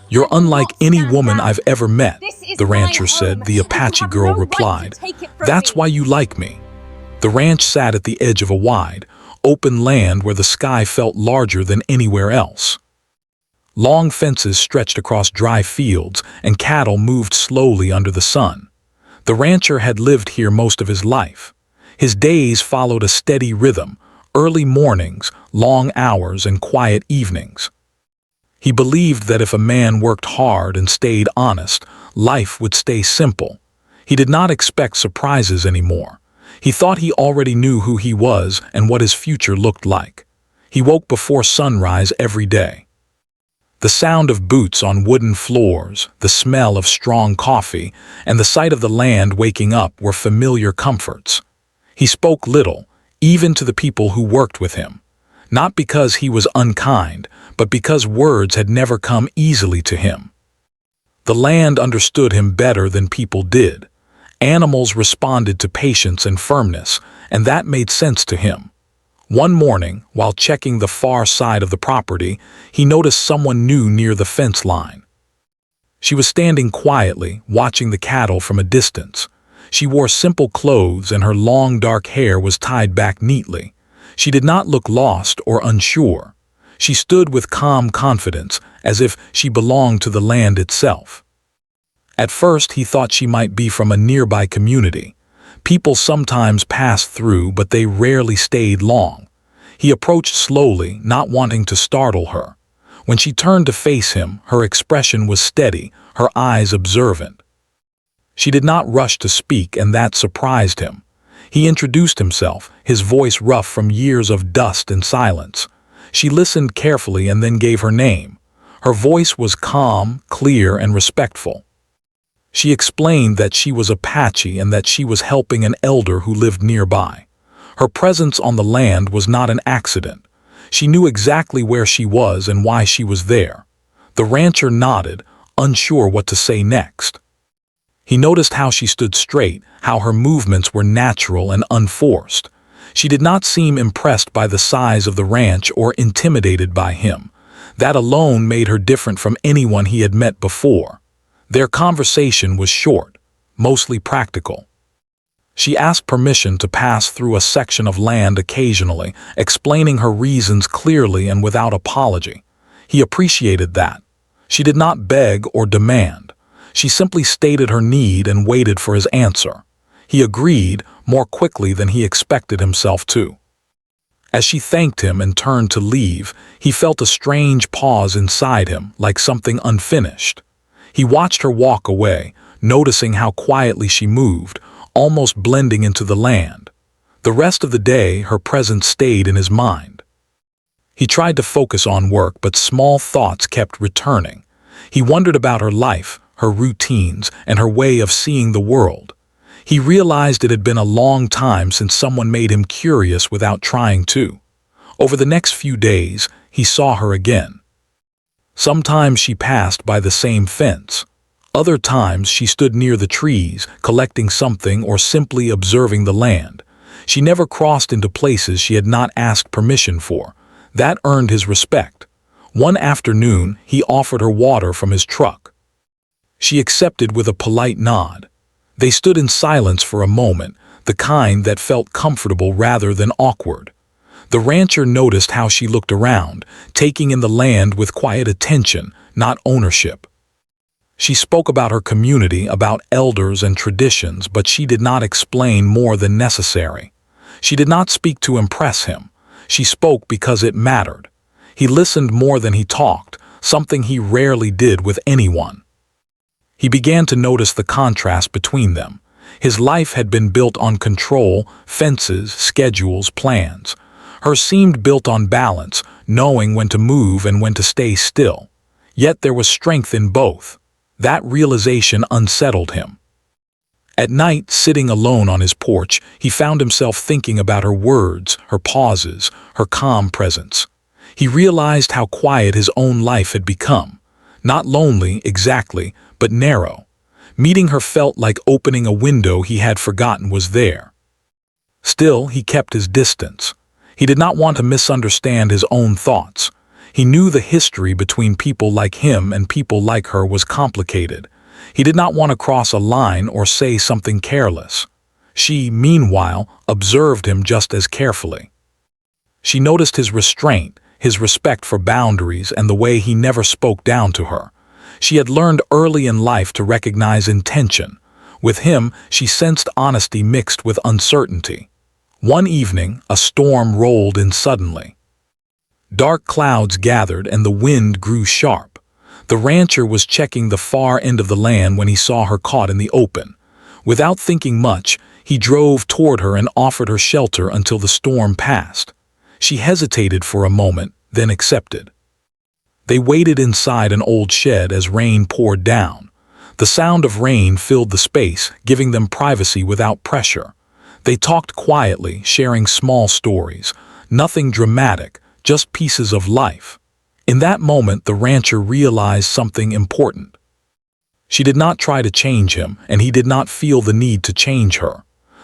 "You're I will unlike not any stand woman down. I've ever met," This is the my rancher home, said. The and you Apache have girl no right to replied, take it from "That's me." why you like me." The ranch sat at the edge of a wide, open land where the sky felt larger than anywhere else. Long fences stretched across dry fields, and cattle moved slowly under the sun. The rancher had lived here most of his life. His days followed a steady rhythm: early mornings, long hours, and quiet evenings. He believed that if a man worked hard and stayed honest, life would stay simple. He did not expect surprises anymore. He thought he already knew who he was and what his future looked like. He woke before sunrise every day. The sound of boots on wooden floors, the smell of strong coffee, and the sight of the land waking up were familiar comforts. He spoke little, even to the people who worked with him. Not because he was unkind, but because words had never come easily to him. The land understood him better than people did. Animals responded to patience and firmness, and that made sense to him. One morning, while checking the far side of the property, he noticed someone new near the fence line. She was standing quietly, watching the cattle from a distance. She wore simple clothes and her long dark hair was tied back neatly. She did not look lost or unsure. She stood with calm confidence, as if she belonged to the land itself. At first he thought she might be from a nearby community. People sometimes passed through, but they rarely stayed long. He approached slowly, not wanting to startle her. When she turned to face him, her expression was steady, her eyes observant. She did not rush to speak, and that surprised him. He introduced himself, his voice rough from years of dust and silence. She listened carefully and then gave her name. Her voice was calm, clear, and respectful. She explained that she was Apache and that she was helping an elder who lived nearby. Her presence on the land was not an accident. She knew exactly where she was and why she was there. The rancher nodded, unsure what to say next. He noticed how she stood straight, how her movements were natural and unforced. She did not seem impressed by the size of the ranch or intimidated by him. That alone made her different from anyone he had met before. Their conversation was short, mostly practical. She asked permission to pass through a section of land occasionally, explaining her reasons clearly and without apology. He appreciated that. She did not beg or demand. She simply stated her need and waited for his answer. He agreed more quickly than he expected himself to. As she thanked him and turned to leave, he felt a strange pause inside him, like something unfinished. He watched her walk away, noticing how quietly she moved, almost blending into the land. The rest of the day, her presence stayed in his mind. He tried to focus on work, but small thoughts kept returning. He wondered about her life, her routines, and her way of seeing the world. He realized it had been a long time since someone made him curious without trying to. Over the next few days, he saw her again. Sometimes she passed by the same fence. Other times she stood near the trees, collecting something or simply observing the land. She never crossed into places she had not asked permission for. That earned his respect. One afternoon, he offered her water from his truck. She accepted with a polite nod. They stood in silence for a moment, the kind that felt comfortable rather than awkward. The rancher noticed how she looked around, taking in the land with quiet attention, not ownership. She spoke about her community, about elders and traditions, but she did not explain more than necessary. She did not speak to impress him. She spoke because it mattered. He listened more than he talked, something he rarely did with anyone. He began to notice the contrast between them. His life had been built on control, fences, schedules, plans. Hers seemed built on balance, knowing when to move and when to stay still. Yet there was strength in both. That realization unsettled him. At night, sitting alone on his porch, he found himself thinking about her words, her pauses, her calm presence. He realized how quiet his own life had become. Not lonely, exactly, but narrow. Meeting her felt like opening a window he had forgotten was there. Still, he kept his distance. He did not want to misunderstand his own thoughts. He knew the history between people like him and people like her was complicated. He did not want to cross a line or say something careless. She, meanwhile, observed him just as carefully. She noticed his restraint, his respect for boundaries, and the way he never spoke down to her. She had learned early in life to recognize intention. With him, she sensed honesty mixed with uncertainty. One evening, a storm rolled in suddenly. Dark clouds gathered and the wind grew sharp. The rancher was checking the far end of the land when he saw her caught in the open. Without thinking much, he drove toward her and offered her shelter until the storm passed. She hesitated for a moment, then accepted. They waited inside an old shed as rain poured down. The sound of rain filled the space, giving them privacy without pressure. They talked quietly, sharing small stories. Nothing dramatic, just pieces of life. In that moment, the rancher realized something important. She did not try to change him, and he did not feel the need to change her.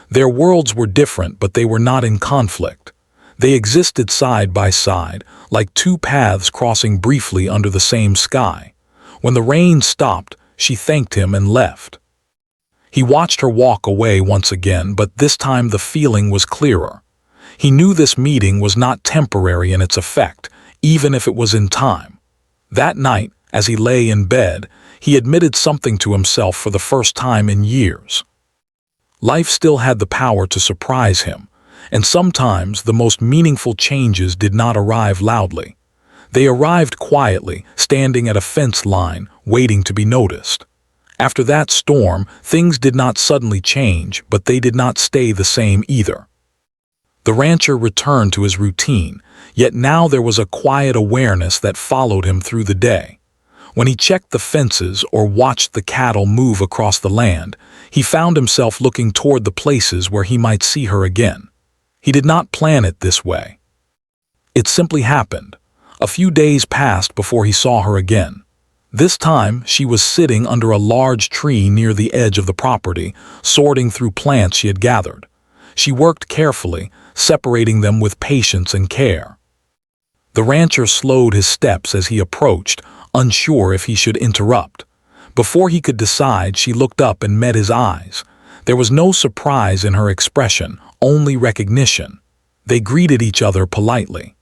Their worlds were different, but they were not in conflict. They existed side by side, like two paths crossing briefly under the same sky. When the rain stopped, she thanked him and left. He watched her walk away once again, but this time the feeling was clearer. He knew this meeting was not temporary in its effect, even if it was in time. That night, as he lay in bed, he admitted something to himself for the first time in years. Life still had the power to surprise him, and sometimes the most meaningful changes did not arrive loudly. They arrived quietly, standing at a fence line, waiting to be noticed. After that storm, things did not suddenly change, but they did not stay the same either. The rancher returned to his routine, yet now there was a quiet awareness that followed him through the day. When he checked the fences or watched the cattle move across the land, he found himself looking toward the places where he might see her again. He did not plan it this way. It simply happened. A few days passed before he saw her again. This time, she was sitting under a large tree near the edge of the property, sorting through plants she had gathered. She worked carefully, separating them with patience and care. The rancher slowed his steps as he approached, unsure if he should interrupt. Before he could decide, she looked up and met his eyes. There was no surprise in her expression, only recognition. They greeted each other politely.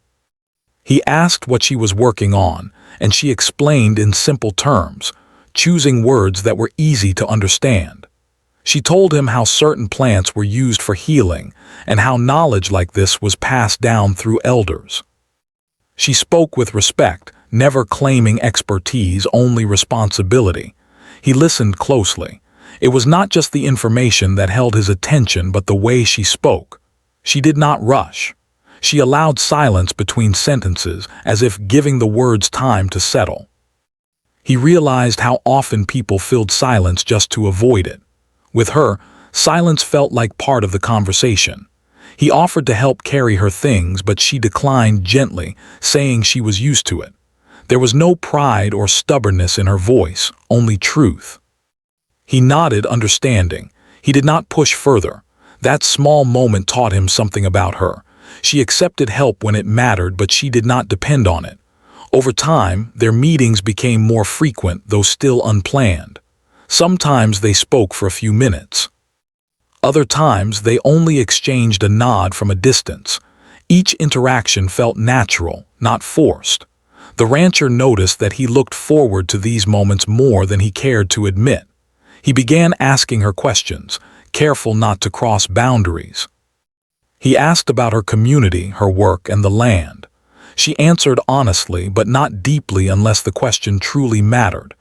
He asked what she was working on, and she explained in simple terms, choosing words that were easy to understand. She told him how certain plants were used for healing and how knowledge like this was passed down through elders. She spoke with respect, never claiming expertise, only responsibility. He listened closely. It was not just the information that held his attention, but the way she spoke. She did not rush. She allowed silence between sentences, as if giving the words time to settle. He realized how often people filled silence just to avoid it. With her, silence felt like part of the conversation. He offered to help carry her things, but she declined gently, saying she was used to it. There was no pride or stubbornness in her voice, only truth. He nodded, understanding. He did not push further. That small moment taught him something about her. She accepted help when it mattered, but she did not depend on it. Over time, their meetings became more frequent, though still unplanned. Sometimes they spoke for a few minutes. Other times, they only exchanged a nod from a distance. Each interaction felt natural, not forced. The rancher noticed that he looked forward to these moments more than he cared to admit. He began asking her questions, careful not to cross boundaries. He asked about her community, her work, and the land. She answered honestly, but not deeply unless the question truly mattered.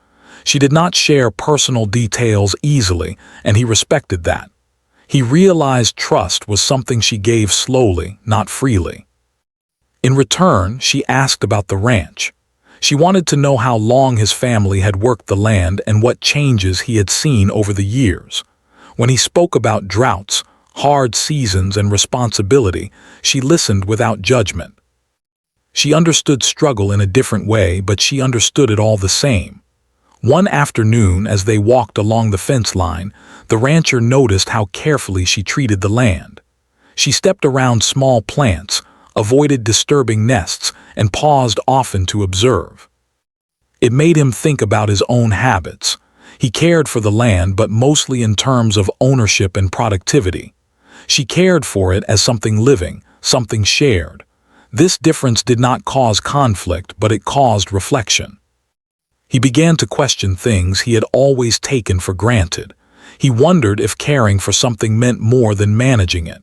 She did not share personal details easily, and he respected that. He realized trust was something she gave slowly, not freely. In return, she asked about the ranch. She wanted to know how long his family had worked the land and what changes he had seen over the years. When he spoke about droughts, hard seasons, and responsibility, she listened without judgment. She understood struggle in a different way, but she understood it all the same. One afternoon, as they walked along the fence line, the rancher noticed how carefully she treated the land. She stepped around small plants, avoided disturbing nests, and paused often to observe. It made him think about his own habits. He cared for the land, but mostly in terms of ownership and productivity. She cared for it as something living, something shared. This difference did not cause conflict, but it caused reflection. He began to question things he had always taken for granted. He wondered if caring for something meant more than managing it.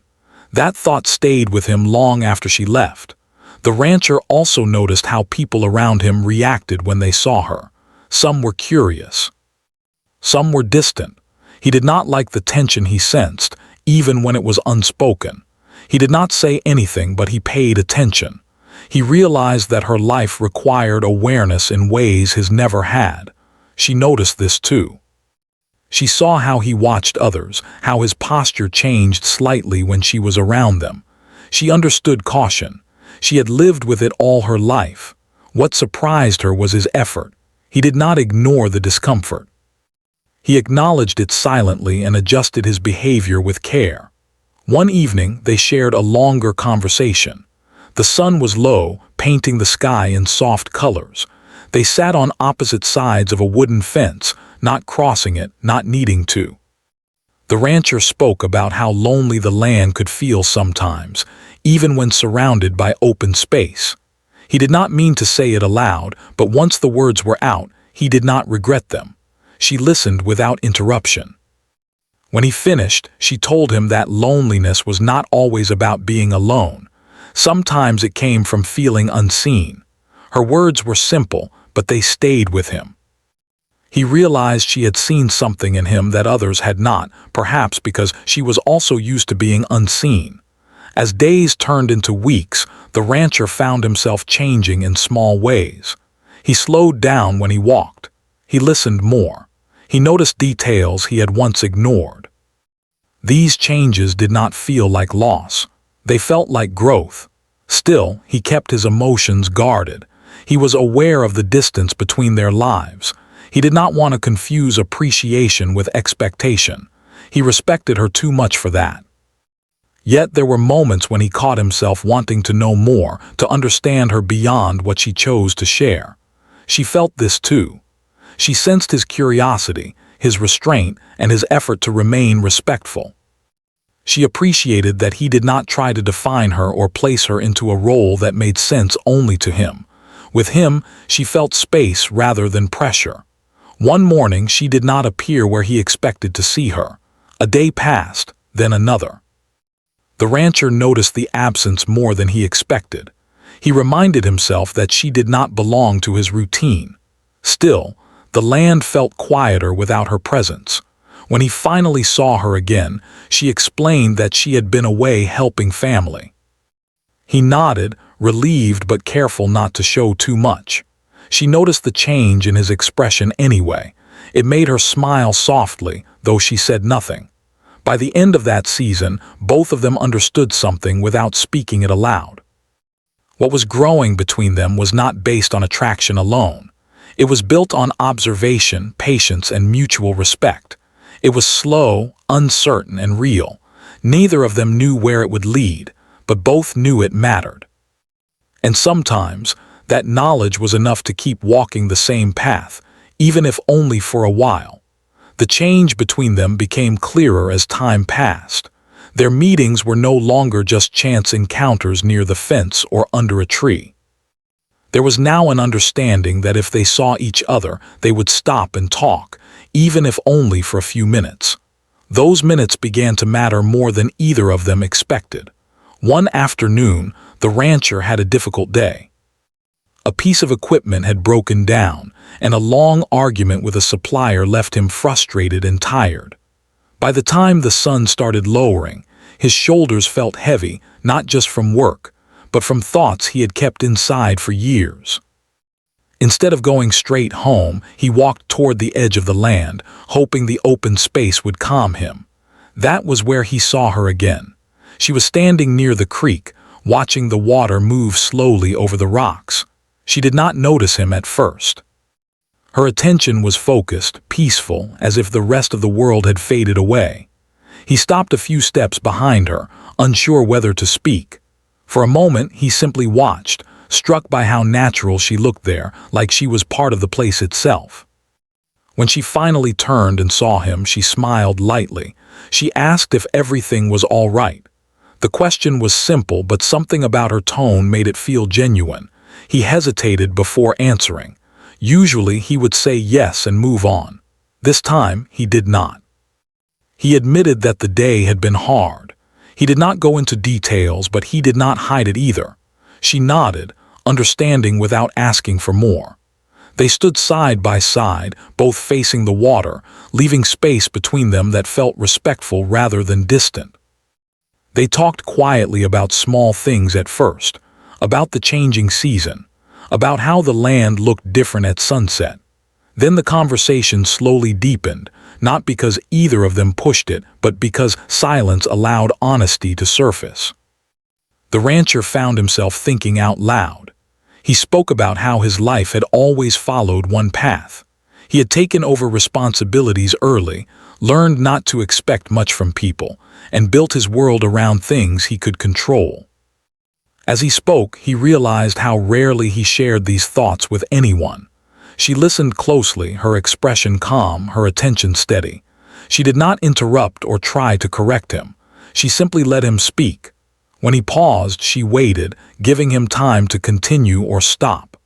That thought stayed with him long after she left. The rancher also noticed how people around him reacted when they saw her. Some were curious. Some were distant. He did not like the tension he sensed, even when it was unspoken. He did not say anything, but he paid attention. He realized that her life required awareness in ways his never had. She noticed this too. She saw how he watched others, how his posture changed slightly when she was around them. She understood caution. She had lived with it all her life. What surprised her was his effort. He did not ignore the discomfort. He acknowledged it silently and adjusted his behavior with care. One evening, they shared a longer conversation. The sun was low, painting the sky in soft colors. They sat on opposite sides of a wooden fence, not crossing it, not needing to. The rancher spoke about how lonely the land could feel sometimes, even when surrounded by open space. He did not mean to say it aloud, but once the words were out, he did not regret them. She listened without interruption. When he finished, she told him that loneliness was not always about being alone. Sometimes it came from feeling unseen. Her words were simple, but they stayed with him. He realized she had seen something in him that others had not, perhaps because she was also used to being unseen. As days turned into weeks, the rancher found himself changing in small ways. He slowed down when he walked. He listened more. He noticed details he had once ignored. These changes did not feel like loss. They felt like growth. Still, he kept his emotions guarded. He was aware of the distance between their lives. He did not want to confuse appreciation with expectation. He respected her too much for that. Yet there were moments when he caught himself wanting to know more, to understand her beyond what she chose to share. She felt this too. She sensed his curiosity, his restraint, and his effort to remain respectful. She appreciated that he did not try to define her or place her into a role that made sense only to him. With him, she felt space rather than pressure. One morning, she did not appear where he expected to see her. A day passed, then another. The rancher noticed the absence more than he expected. He reminded himself that she did not belong to his routine. Still, the land felt quieter without her presence. When he finally saw her again, she explained that she had been away helping family. He nodded, relieved but careful not to show too much. She noticed the change in his expression anyway. It made her smile softly, though she said nothing. By the end of that season, both of them understood something without speaking it aloud. What was growing between them was not based on attraction alone. It was built on observation, patience, and mutual respect. It was slow, uncertain, and real. Neither of them knew where it would lead, but both knew it mattered. And sometimes, that knowledge was enough to keep walking the same path, even if only for a while. The change between them became clearer as time passed. Their meetings were no longer just chance encounters near the fence or under a tree. There was now an understanding that if they saw each other, they would stop and talk, even if only for a few minutes. Those minutes began to matter more than either of them expected. One afternoon, the rancher had a difficult day. A piece of equipment had broken down, and a long argument with a supplier left him frustrated and tired. By the time the sun started lowering, his shoulders felt heavy, not just from work, but from thoughts he had kept inside for years. Instead of going straight home, he walked toward the edge of the land, hoping the open space would calm him. That was where he saw her again. She was standing near the creek, watching the water move slowly over the rocks. She did not notice him at first. Her attention was focused, peaceful, as if the rest of the world had faded away. He stopped a few steps behind her, unsure whether to speak. For a moment, he simply watched, struck by how natural she looked there, like she was part of the place itself. When she finally turned and saw him, she smiled lightly. She asked if everything was all right. The question was simple, but something about her tone made it feel genuine. He hesitated before answering. Usually he would say yes and move on. This time he did not. He admitted that the day had been hard. He did not go into details, but he did not hide it either. She nodded, understanding without asking for more. They stood side by side, both facing the water, leaving space between them that felt respectful rather than distant. They talked quietly about small things at first, about the changing season, about how the land looked different at sunset. Then the conversation slowly deepened, not because either of them pushed it, but because silence allowed honesty to surface. The rancher found himself thinking out loud. He spoke about how his life had always followed one path. He had taken over responsibilities early, learned not to expect much from people, and built his world around things he could control. As he spoke, he realized how rarely he shared these thoughts with anyone. She listened closely, her expression calm, her attention steady. She did not interrupt or try to correct him. She simply let him speak. When he paused, she waited, giving him time to continue or stop.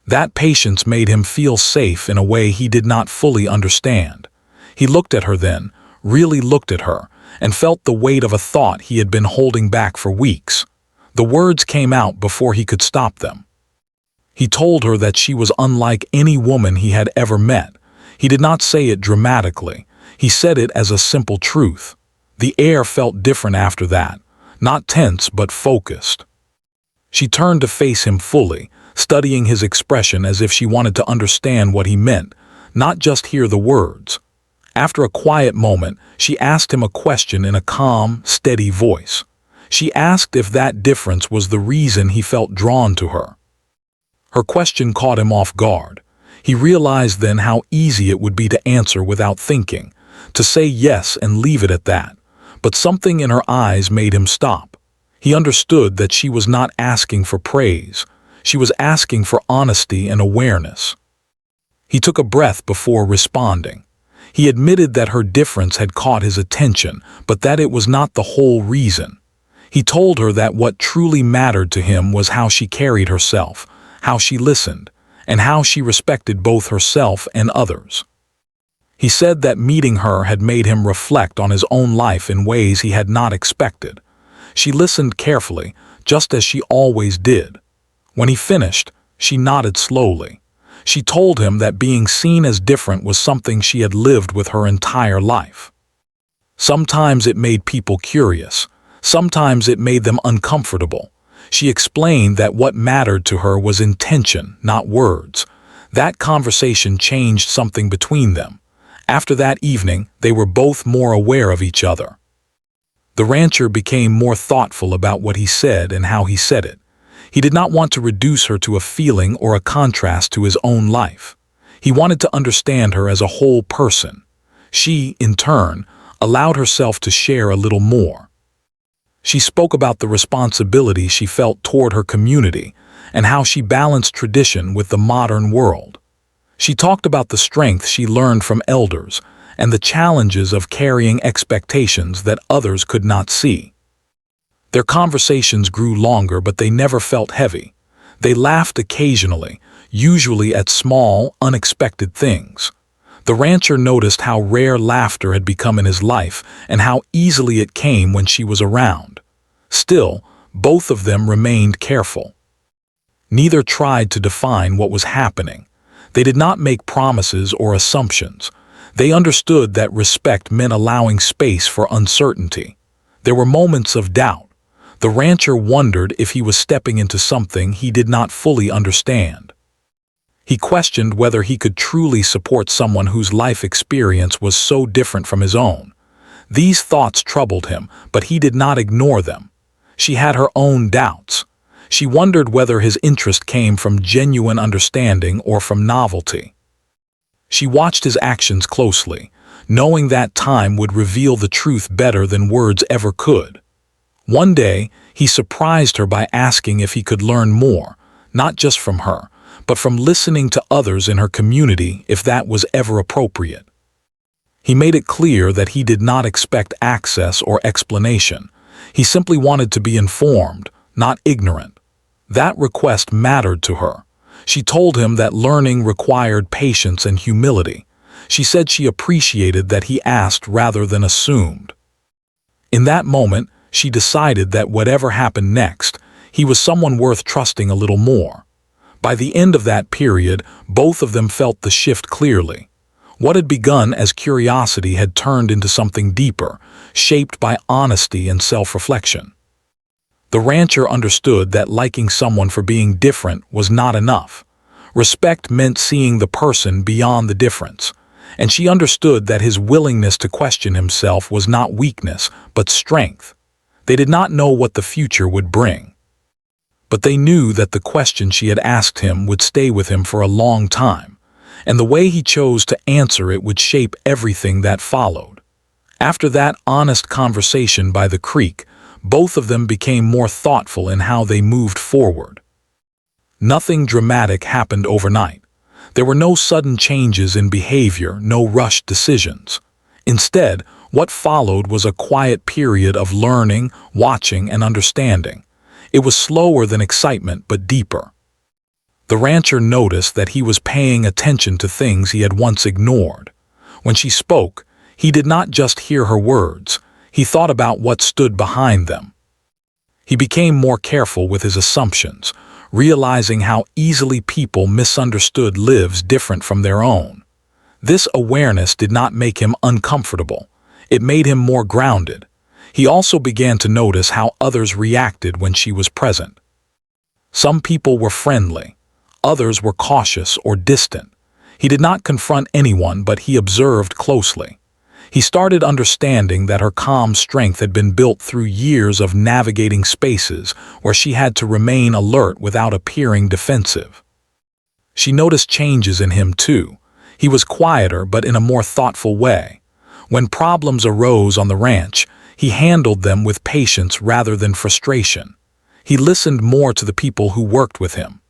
That patience made him feel safe in a way he did not fully understand. He looked at her then, really looked at her, and felt the weight of a thought he had been holding back for weeks. The words came out before he could stop them. He told her that she was unlike any woman he had ever met. He did not say it dramatically. He said it as a simple truth. The air felt different after that. Not tense, but focused. She turned to face him fully, studying his expression as if she wanted to understand what he meant, not just hear the words. After a quiet moment, she asked him a question in a calm, steady voice. She asked if that difference was the reason he felt drawn to her. Her question caught him off guard. He realized then how easy it would be to answer without thinking, to say yes and leave it at that. But something in her eyes made him stop. He understood that she was not asking for praise. She was asking for honesty and awareness. He took a breath before responding. He admitted that her difference had caught his attention, but that it was not the whole reason. He told her that what truly mattered to him was how she carried herself, how she listened, and how she respected both herself and others. He said that meeting her had made him reflect on his own life in ways he had not expected. She listened carefully, just as she always did. When he finished, she nodded slowly. She told him that being seen as different was something she had lived with her entire life. Sometimes it made people curious. Sometimes it made them uncomfortable. She explained that what mattered to her was intention, not words. That conversation changed something between them. After that evening, they were both more aware of each other. The rancher became more thoughtful about what he said and how he said it. He did not want to reduce her to a feeling or a contrast to his own life. He wanted to understand her as a whole person. She, in turn, allowed herself to share a little more. She spoke about the responsibility she felt toward her community and how she balanced tradition with the modern world. She talked about the strength she learned from elders and the challenges of carrying expectations that others could not see. Their conversations grew longer, but they never felt heavy. They laughed occasionally, usually at small, unexpected things. The rancher noticed how rare laughter had become in his life and how easily it came when she was around. Still, both of them remained careful. Neither tried to define what was happening. They did not make promises or assumptions. They understood that respect meant allowing space for uncertainty. There were moments of doubt. The rancher wondered if he was stepping into something he did not fully understand. He questioned whether he could truly support someone whose life experience was so different from his own. These thoughts troubled him, but he did not ignore them. She had her own doubts. She wondered whether his interest came from genuine understanding or from novelty. She watched his actions closely, knowing that time would reveal the truth better than words ever could. One day, He surprised her by asking if he could learn more, not just from her, but from listening to others in her community if that was ever appropriate. He made it clear that he did not expect access or explanation. He simply wanted to be informed, not ignorant. That request mattered to her. She told him that learning required patience and humility. She said she appreciated that he asked rather than assumed. In that moment, she decided that whatever happened next, he was someone worth trusting a little more. By the end of that period, both of them felt the shift clearly. What had begun as curiosity had turned into something deeper, shaped by honesty and self-reflection. The rancher understood that liking someone for being different was not enough. Respect meant seeing the person beyond the difference, and she understood that his willingness to question himself was not weakness, but strength. They did not know what the future would bring, but they knew that the question she had asked him would stay with him for a long time, and the way he chose to answer it would shape everything that followed. After that honest conversation by the creek, both of them became more thoughtful in how they moved forward. Nothing dramatic happened overnight. There were no sudden changes in behavior, no rushed decisions. Instead, what followed was a quiet period of learning, watching, and understanding. It was slower than excitement, but deeper. The rancher noticed that he was paying attention to things he had once ignored. When she spoke, he did not just hear her words, he thought about what stood behind them. He became more careful with his assumptions, realizing how easily people misunderstood lives different from their own. This awareness did not make him uncomfortable. It made him more grounded. He also began to notice how others reacted when she was present. Some people were friendly. Others were cautious or distant. He did not confront anyone, but he observed closely. He started understanding that her calm strength had been built through years of navigating spaces where she had to remain alert without appearing defensive. She noticed changes in him too. He was quieter but in a more thoughtful way. When problems arose on the ranch, he handled them with patience rather than frustration. He listened more to the people who worked with him.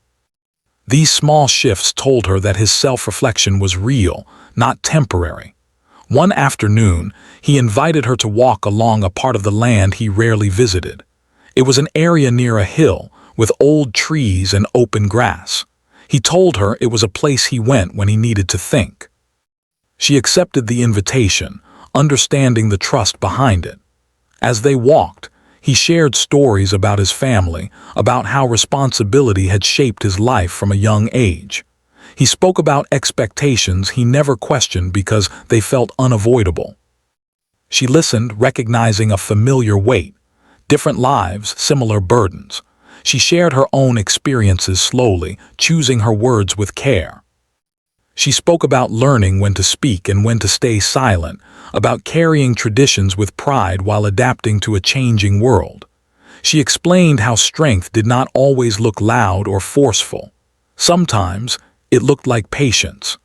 These small shifts told her that his self-reflection was real, not temporary. One afternoon, he invited her to walk along a part of the land he rarely visited. It was an area near a hill, with old trees and open grass. He told her it was a place he went when he needed to think. She accepted the invitation, understanding the trust behind it. As they walked, he shared stories about his family, about how responsibility had shaped his life from a young age. He spoke about expectations he never questioned because they felt unavoidable. She listened, recognizing a familiar weight. Different lives, similar burdens. She shared her own experiences slowly, choosing her words with care. She spoke about learning when to speak and when to stay silent, about carrying traditions with pride while adapting to a changing world. She explained how strength did not always look loud or forceful. Sometimes, it looked like patience.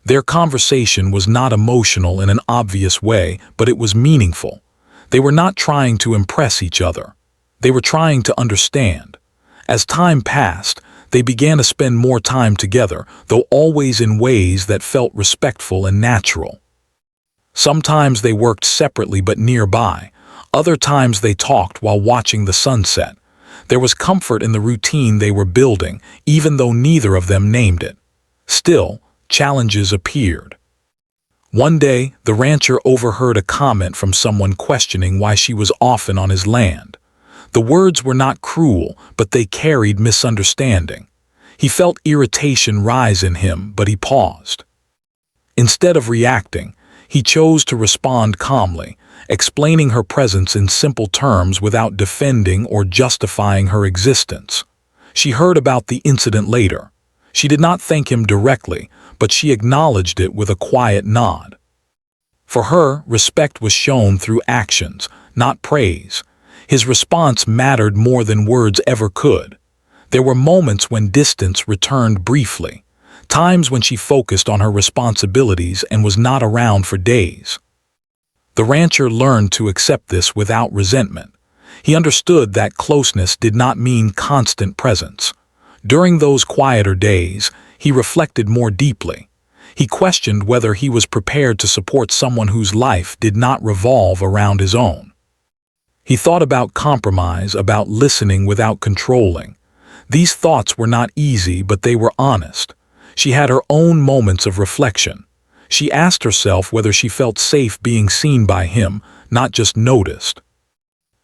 Their conversation was not emotional in an obvious way, but it was meaningful. They were not trying to impress each other. They were trying to understand. As time passed, they began to spend more time together, though always in ways that felt respectful and natural. Sometimes they worked separately but nearby. Other times they talked while watching the sunset. There was comfort in the routine they were building, even though neither of them named it. Still, challenges appeared. One day, the rancher overheard a comment from someone questioning why she was often on his land. The words were not cruel, but they carried misunderstanding. He felt irritation rise in him, but he paused. Instead of reacting, he chose to respond calmly, explaining her presence in simple terms without defending or justifying her existence. She heard about the incident later. She did not thank him directly, but she acknowledged it with a quiet nod. For her, respect was shown through actions, not praise. His response mattered more than words ever could. There were moments when distance returned briefly, times when she focused on her responsibilities and was not around for days. The rancher learned to accept this without resentment. He understood that closeness did not mean constant presence. During those quieter days, he reflected more deeply. He questioned whether he was prepared to support someone whose life did not revolve around his own. He thought about compromise, about listening without controlling. These thoughts were not easy, but they were honest. She had her own moments of reflection. She asked herself whether she felt safe being seen by him, not just noticed.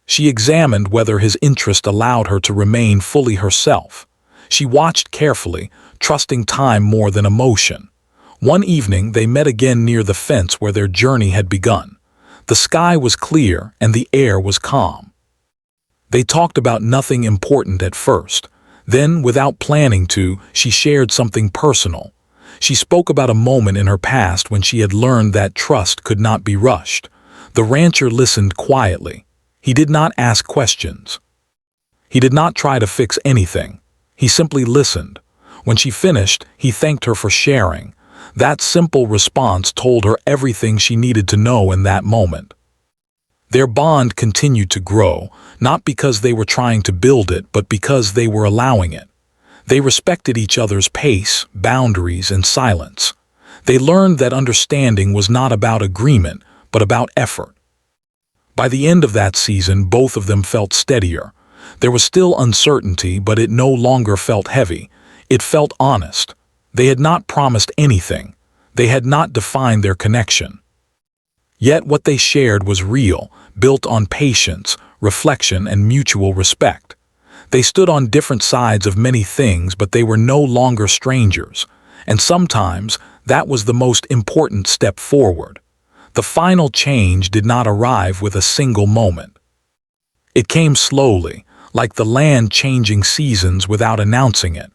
She examined whether his interest allowed her to remain fully herself. She watched carefully, trusting time more than emotion. One evening, they met again near the fence where their journey had begun. The sky was clear and the air was calm. They talked about nothing important at first. Then, without planning to, she shared something personal. She spoke about a moment in her past when she had learned that trust could not be rushed. The rancher listened quietly. He did not ask questions. He did not try to fix anything. He simply listened. When she finished, he thanked her for sharing. That simple response told her everything she needed to know in that moment. Their bond continued to grow, not because they were trying to build it, but because they were allowing it. They respected each other's pace, boundaries, and silence. They learned that understanding was not about agreement, but about effort. By the end of that season, both of them felt steadier. There was still uncertainty, but it no longer felt heavy. It felt honest. They had not promised anything. They had not defined their connection. Yet what they shared was real, built on patience, reflection, and mutual respect. They stood on different sides of many things, but they were no longer strangers. And sometimes that was the most important step forward. The final change did not arrive with a single moment. It came slowly, like the land changing seasons without announcing it.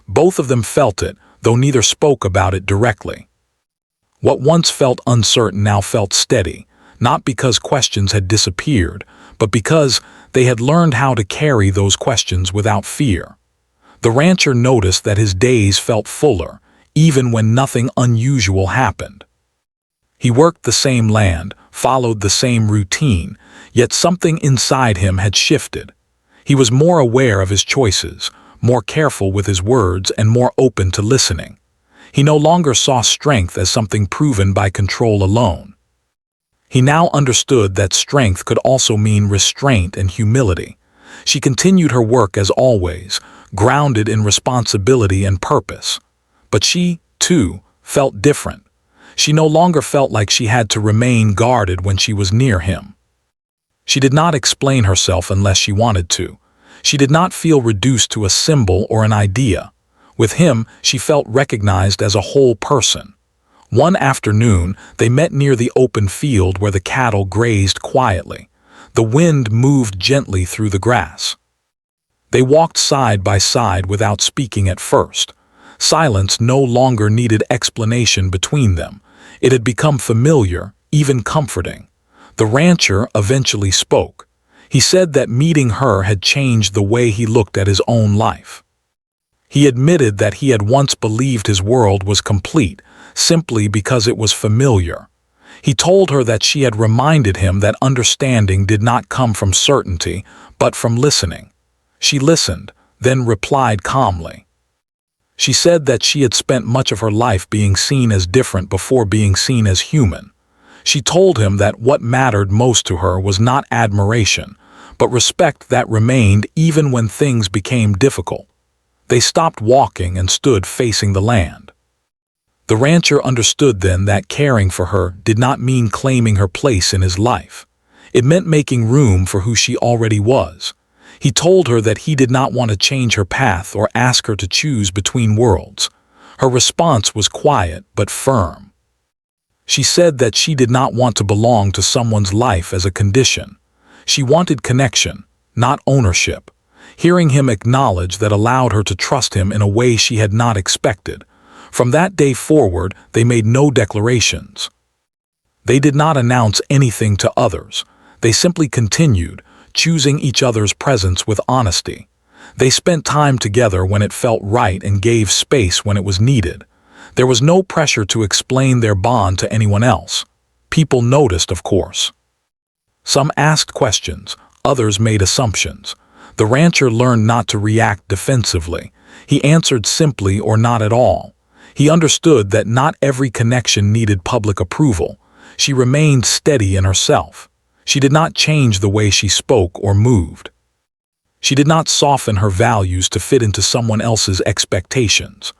Both of them felt it, though neither spoke about it directly. What once felt uncertain now felt steady, not because questions had disappeared, but because they had learned how to carry those questions without fear. The rancher noticed that his days felt fuller, even when nothing unusual happened. He worked the same land, followed the same routine, yet something inside him had shifted. He was more aware of his choices, more careful with his words, and more open to listening. He no longer saw strength as something proven by control alone. He now understood that strength could also mean restraint and humility. She continued her work as always, grounded in responsibility and purpose. But she, too, felt different. She no longer felt like she had to remain guarded when she was near him. She did not explain herself unless she wanted to. She did not feel reduced to a symbol or an idea. With him, she felt recognized as a whole person. One afternoon, they met near the open field where the cattle grazed quietly. The wind moved gently through the grass. They walked side by side without speaking at first. Silence no longer needed explanation between them. It had become familiar, even comforting. The rancher eventually spoke. He said that meeting her had changed the way he looked at his own life. He admitted that he had once believed his world was complete, simply because it was familiar. He told her that she had reminded him that understanding did not come from certainty, but from listening. She listened, then replied calmly. She said that she had spent much of her life being seen as different before being seen as human. She told him that what mattered most to her was not admiration, but respect that remained even when things became difficult. They stopped walking and stood facing the land. The rancher understood then that caring for her did not mean claiming her place in his life. It meant making room for who she already was. He told her that he did not want to change her path or ask her to choose between worlds. Her response was quiet but firm. She said that she did not want to belong to someone's life as a condition. She wanted connection, not ownership. Hearing him acknowledge that allowed her to trust him in a way she had not expected. From that day forward, they made no declarations. They did not announce anything to others. They simply continued, choosing each other's presence with honesty. They spent time together when it felt right and gave space when it was needed. There was no pressure to explain their bond to anyone else. People noticed, of course. Some asked questions, others made assumptions. The rancher learned not to react defensively. He answered simply or not at all. He understood that not every connection needed public approval. She remained steady in herself. She did not change the way she spoke or moved. She did not soften her values to fit into someone else's expectations.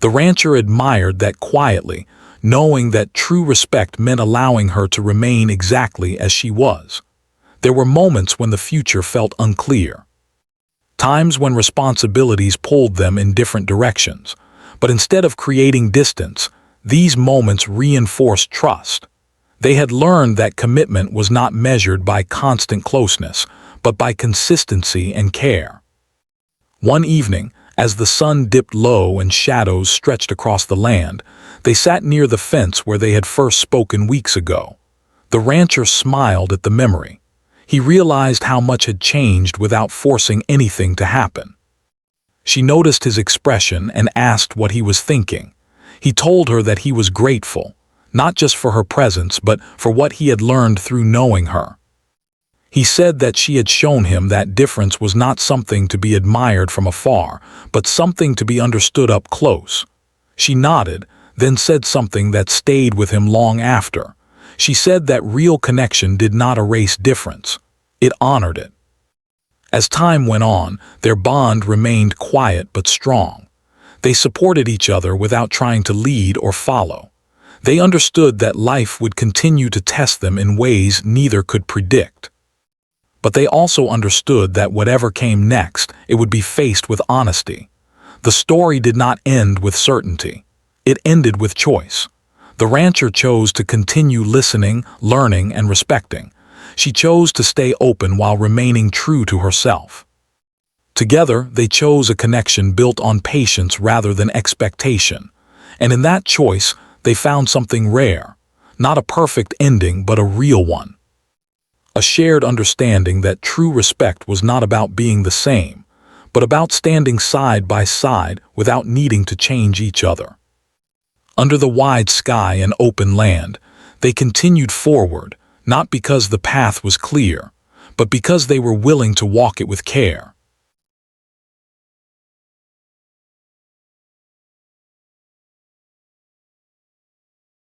The rancher admired that quietly, knowing that true respect meant allowing her to remain exactly as she was. There were moments when the future felt unclear. Times when responsibilities pulled them in different directions. But instead of creating distance, these moments reinforced trust. They had learned that commitment was not measured by constant closeness, but by consistency and care. One evening, as the sun dipped low and shadows stretched across the land, they sat near the fence where they had first spoken weeks ago. The rancher smiled at the memory. He realized how much had changed without forcing anything to happen. She noticed his expression and asked what he was thinking. He told her that he was grateful, not just for her presence, but for what he had learned through knowing her. He said that she had shown him that difference was not something to be admired from afar, but something to be understood up close. She nodded, then said something that stayed with him long after. She said that real connection did not erase difference. It honored it. As time went on, their bond remained quiet but strong. They supported each other without trying to lead or follow. They understood that life would continue to test them in ways neither could predict. But they also understood that whatever came next, it would be faced with honesty. The story did not end with certainty. It ended with choice. The rancher chose to continue listening, learning, and respecting. She chose to stay open while remaining true to herself. Together, they chose a connection built on patience rather than expectation. And in that choice, they found something rare. Not a perfect ending, but a real one. A shared understanding that true respect was not about being the same, but about standing side by side without needing to change each other. Under the wide sky and open land, they continued forward, not because the path was clear, but because they were willing to walk it with care.